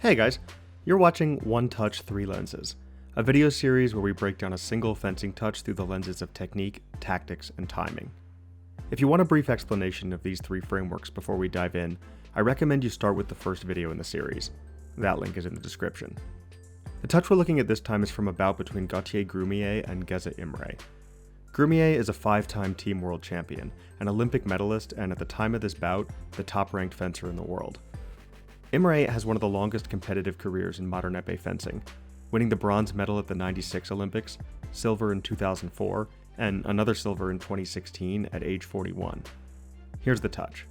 Hey guys, you're watching One Touch 3 Lenses, a video series where we break down a single fencing touch through the lenses of technique, tactics, and timing. If you want a brief explanation of these three frameworks before we dive in, I recommend you start with the first video in the series. That link is in the description. The touch we're looking at this time is from a bout between Gauthier Grumier and Geza Imre. Grumier is a 5-time team world champion, an Olympic medalist, and at the time of this bout, the top-ranked fencer in the world. Imre has one of the longest competitive careers in modern épée fencing, winning the bronze medal at the '96 Olympics, silver in 2004, and another silver in 2016 at age 41. Here's the touch.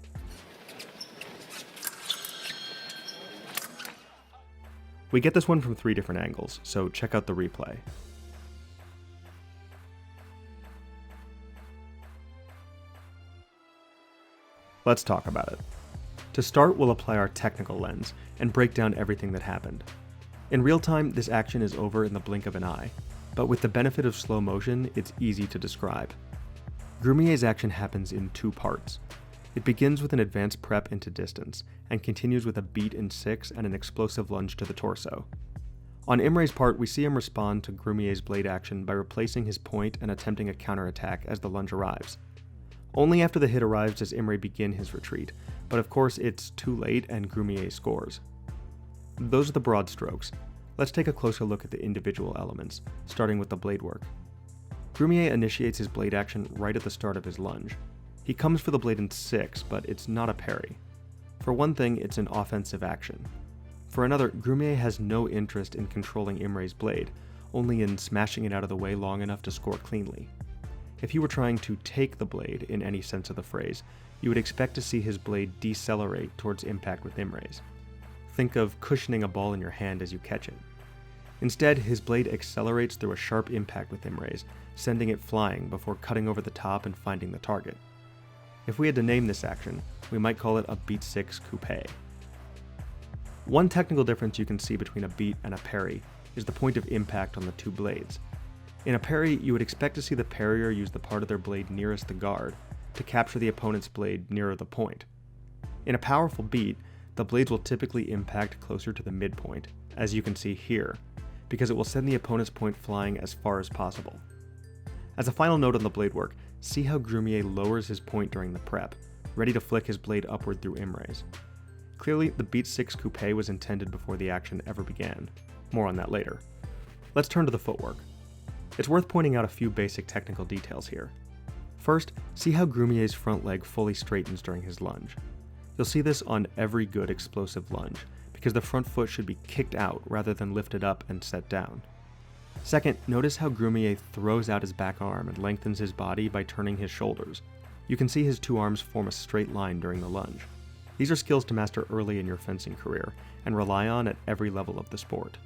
We get this one from 3 different angles, so check out the replay. Let's talk about it. To start, we'll apply our technical lens and break down everything that happened. In real time, this action is over in the blink of an eye, but with the benefit of slow motion, it's easy to describe. Grumier's action happens in 2 parts. It begins with an advanced prep into distance, and continues with a beat in 6 and an explosive lunge to the torso. On Imre's part, we see him respond to Grumier's blade action by replacing his point and attempting a counterattack as the lunge arrives. Only after the hit arrives does Imre begin his retreat, but of course it's too late and Grumier scores. Those are the broad strokes. Let's take a closer look at the individual elements, starting with the blade work. Grumier initiates his blade action right at the start of his lunge. He comes for the blade in 6, but it's not a parry. For one thing, it's an offensive action. For another, Grumier has no interest in controlling Imre's blade, only in smashing it out of the way long enough to score cleanly. If he were trying to take the blade in any sense of the phrase, you would expect to see his blade decelerate towards impact with Imre's. Think of cushioning a ball in your hand as you catch it. Instead, his blade accelerates through a sharp impact with Imre's, sending it flying before cutting over the top and finding the target. If we had to name this action, we might call it a beat 6 coupe. One technical difference you can see between a beat and a parry is the point of impact on the 2 blades. In a parry, you would expect to see the parrier use the part of their blade nearest the guard to capture the opponent's blade nearer the point. In a powerful beat, the blades will typically impact closer to the midpoint, as you can see here, because it will send the opponent's point flying as far as possible. As a final note on the blade work, see how Grumier lowers his point during the prep, ready to flick his blade upward through Imre's. Clearly, the beat 6 coupe was intended before the action ever began. More on that later. Let's turn to the footwork. It's worth pointing out a few basic technical details here. First, see how Grumier's front leg fully straightens during his lunge. You'll see this on every good explosive lunge, because the front foot should be kicked out rather than lifted up and set down. Second, notice how Grumier throws out his back arm and lengthens his body by turning his shoulders. You can see his 2 arms form a straight line during the lunge. These are skills to master early in your fencing career, and rely on at every level of the sport.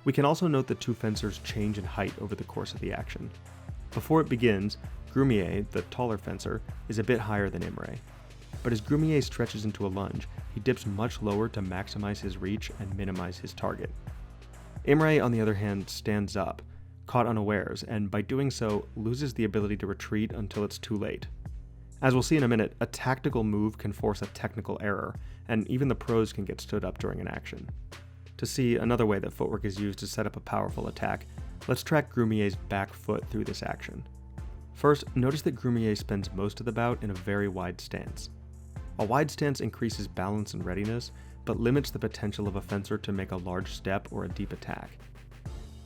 We can also note that 2 fencers change in height over the course of the action. Before it begins, Grumier, the taller fencer, is a bit higher than Imre. But as Grumier stretches into a lunge, he dips much lower to maximize his reach and minimize his target. Imre, on the other hand, stands up, caught unawares, and by doing so, loses the ability to retreat until it's too late. As we'll see in a minute, a tactical move can force a technical error, and even the pros can get stood up during an action. To see another way that footwork is used to set up a powerful attack, let's track Grumier's back foot through this action. First, notice that Grumier spends most of the bout in a very wide stance. A wide stance increases balance and readiness, but limits the potential of a fencer to make a large step or a deep attack.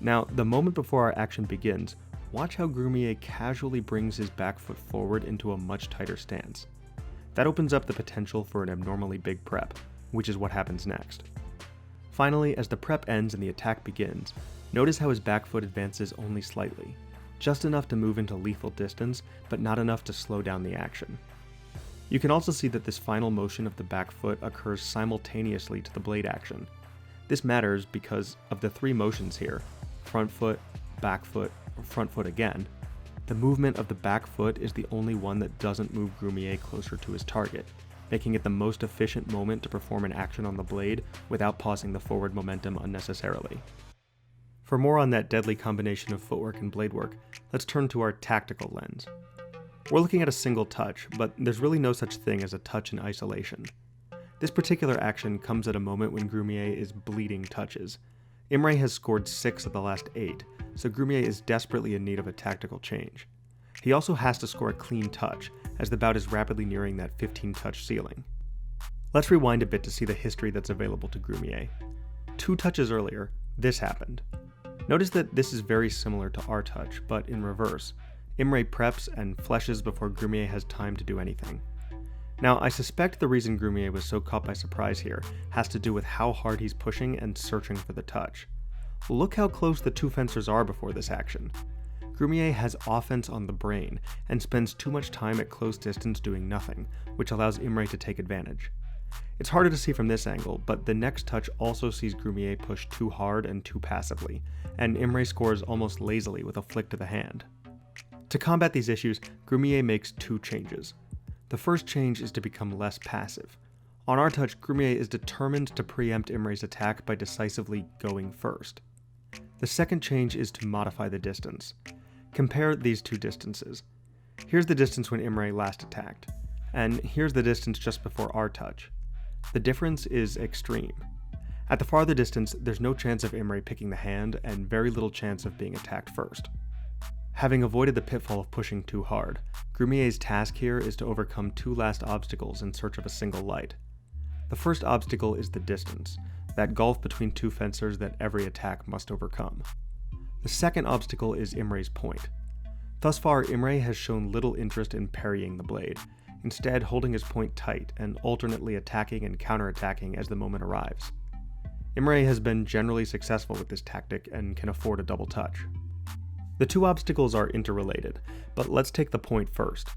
Now, the moment before our action begins, watch how Grumier casually brings his back foot forward into a much tighter stance. That opens up the potential for an abnormally big prep, which is what happens next. Finally, as the prep ends and the attack begins, notice how his back foot advances only slightly, just enough to move into lethal distance, but not enough to slow down the action. You can also see that this final motion of the back foot occurs simultaneously to the blade action. This matters because of the 3 motions here, front foot, back foot, or front foot again, the movement of the back foot is the only one that doesn't move Grumier closer to his target, making it the most efficient moment to perform an action on the blade without pausing the forward momentum unnecessarily. For more on that deadly combination of footwork and blade work, let's turn to our tactical lens. We're looking at a single touch, but there's really no such thing as a touch in isolation. This particular action comes at a moment when Grumier is bleeding touches. Imre has scored 6 of the last 8, so Grumier is desperately in need of a tactical change. He also has to score a clean touch, as the bout is rapidly nearing that 15-touch ceiling. Let's rewind a bit to see the history that's available to Grumier. 2 touches earlier, this happened. Notice that this is very similar to our touch, but in reverse. Imre preps and fleshes before Grumier has time to do anything. Now, I suspect the reason Grumier was so caught by surprise here has to do with how hard he's pushing and searching for the touch. Look how close the 2 fencers are before this action. Grumier has offense on the brain and spends too much time at close distance doing nothing, which allows Imre to take advantage. It's harder to see from this angle, but the next touch also sees Grumier push too hard and too passively, and Imre scores almost lazily with a flick to the hand. To combat these issues, Grumier makes 2 changes. The first change is to become less passive. On our touch, Grumier is determined to preempt Imre's attack by decisively going first. The second change is to modify the distance. Compare these 2 distances. Here's the distance when Imre last attacked, and here's the distance just before our touch. The difference is extreme. At the farther distance, there's no chance of Imre picking the hand and very little chance of being attacked first. Having avoided the pitfall of pushing too hard, Grumier's task here is to overcome 2 last obstacles in search of a single light. The first obstacle is the distance, that gulf between 2 fencers that every attack must overcome. The second obstacle is Imre's point. Thus far, Imre has shown little interest in parrying the blade, instead holding his point tight and alternately attacking and counterattacking as the moment arrives. Imre has been generally successful with this tactic and can afford a double touch. The 2 obstacles are interrelated, but let's take the point first.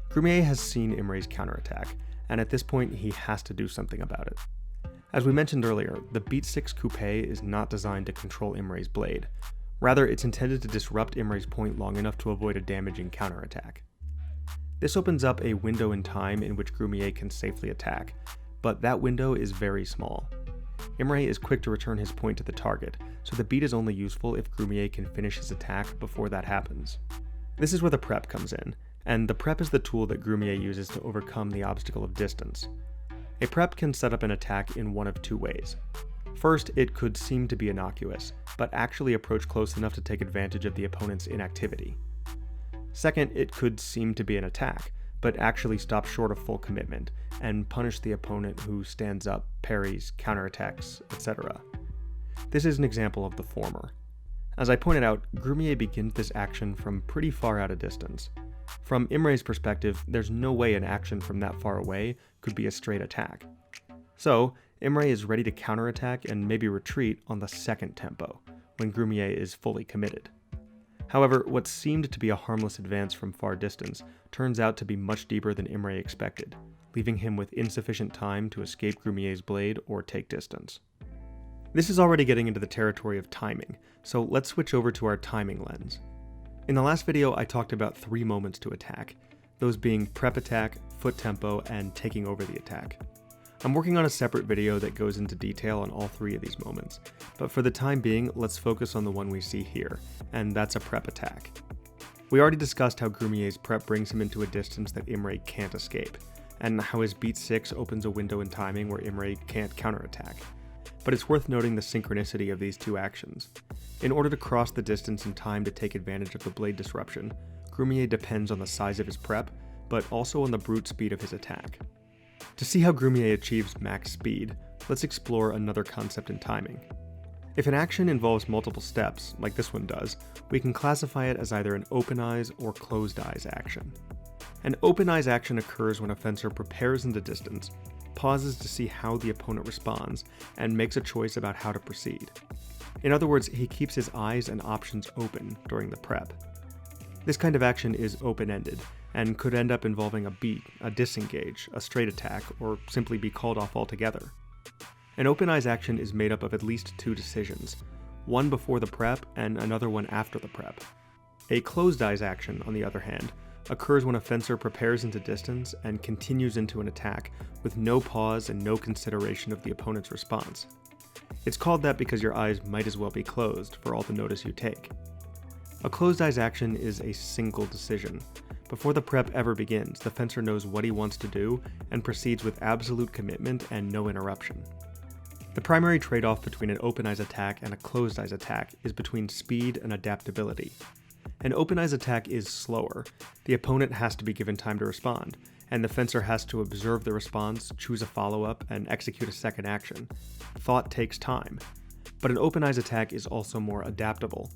Grumier has seen Imre's counterattack, and at this point he has to do something about it. As we mentioned earlier, the Beat 6 Coupe is not designed to control Imre's blade. Rather, it's intended to disrupt Imre's point long enough to avoid a damaging counterattack. This opens up a window in time in which Grumier can safely attack, but that window is very small. Imre is quick to return his point to the target, so the beat is only useful if Grumier can finish his attack before that happens. This is where the prep comes in, and the prep is the tool that Grumier uses to overcome the obstacle of distance. A prep can set up an attack in one of 2 ways. First, it could seem to be innocuous, but actually approach close enough to take advantage of the opponent's inactivity. Second, it could seem to be an attack, but actually stop short of full commitment, and punish the opponent who stands up, parries, counterattacks, etc. This is an example of the former. As I pointed out, Grumier begins this action from pretty far out of distance. From Imre's perspective, there's no way an action from that far away could be a straight attack. So, Imre is ready to counterattack and maybe retreat on the second tempo, when Grumier is fully committed. However, what seemed to be a harmless advance from far distance turns out to be much deeper than Imre expected, leaving him with insufficient time to escape Grumier's blade or take distance. This is already getting into the territory of timing, so let's switch over to our timing lens. In the last video, I talked about 3 moments to attack, those being prep attack, foot tempo, and taking over the attack. I'm working on a separate video that goes into detail on all 3 of these moments, but for the time being, let's focus on the one we see here, and that's a prep attack. We already discussed how Grumier's prep brings him into a distance that Imre can't escape, and how his Beat 6 opens a window in timing where Imre can't counterattack. But it's worth noting the synchronicity of these 2 actions. In order to cross the distance in time to take advantage of the blade disruption, Grumier depends on the size of his prep, but also on the brute speed of his attack. To see how Grumier achieves max speed, let's explore another concept in timing. If an action involves multiple steps, like this one does, we can classify it as either an open eyes or closed eyes action. An open eyes action occurs when a fencer prepares in the distance, pauses to see how the opponent responds, and makes a choice about how to proceed. In other words, he keeps his eyes and options open during the prep. This kind of action is open-ended, and could end up involving a beat, a disengage, a straight attack, or simply be called off altogether. An open eyes action is made up of at least 2 decisions, one before the prep and another one after the prep. A closed eyes action, on the other hand, occurs when a fencer prepares into distance and continues into an attack with no pause and no consideration of the opponent's response. It's called that because your eyes might as well be closed for all the notice you take. A closed eyes action is a single decision, Before the prep ever begins, the fencer knows what he wants to do and proceeds with absolute commitment and no interruption. The primary trade-off between an open eyes attack and a closed eyes attack is between speed and adaptability. An open eyes attack is slower. The opponent has to be given time to respond, and the fencer has to observe the response, choose a follow-up, and execute a second action. Thought takes time. But an open eyes attack is also more adaptable.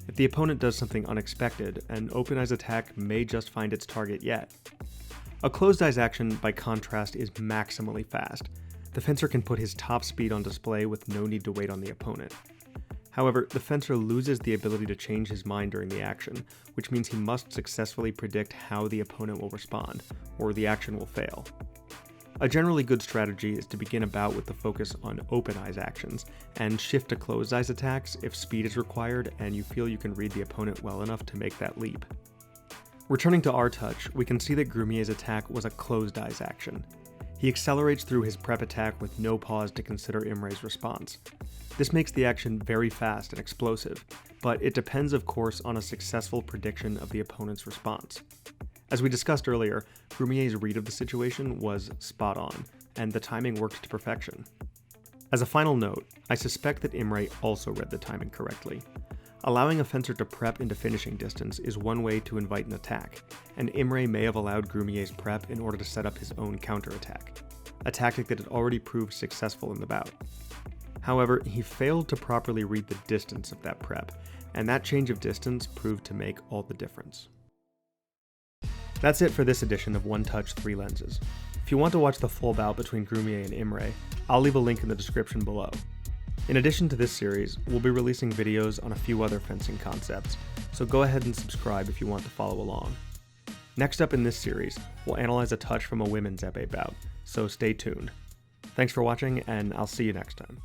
If the opponent does something unexpected, an open eyes attack may just find its target yet. A closed eyes action, by contrast, is maximally fast. The fencer can put his top speed on display with no need to wait on the opponent. However, the fencer loses the ability to change his mind during the action, which means he must successfully predict how the opponent will respond, or the action will fail. A generally good strategy is to begin a bout with the focus on open eyes actions, and shift to closed eyes attacks if speed is required and you feel you can read the opponent well enough to make that leap. Returning to our touch, we can see that Grumier's attack was a closed eyes action. He accelerates through his prep attack with no pause to consider Imre's response. This makes the action very fast and explosive, but it depends of course on a successful prediction of the opponent's response. As we discussed earlier, Grumier's read of the situation was spot on, and the timing worked to perfection. As a final note, I suspect that Imre also read the timing correctly. Allowing a fencer to prep into finishing distance is one way to invite an attack, and Imre may have allowed Grumier's prep in order to set up his own counterattack, a tactic that had already proved successful in the bout. However, he failed to properly read the distance of that prep, and that change of distance proved to make all the difference. That's it for this edition of One Touch 3 Lenses. If you want to watch the full bout between Grumier and Imre, I'll leave a link in the description below. In addition to this series, we'll be releasing videos on a few other fencing concepts, so go ahead and subscribe if you want to follow along. Next up in this series, we'll analyze a touch from a women's épée bout, so stay tuned. Thanks for watching, and I'll see you next time.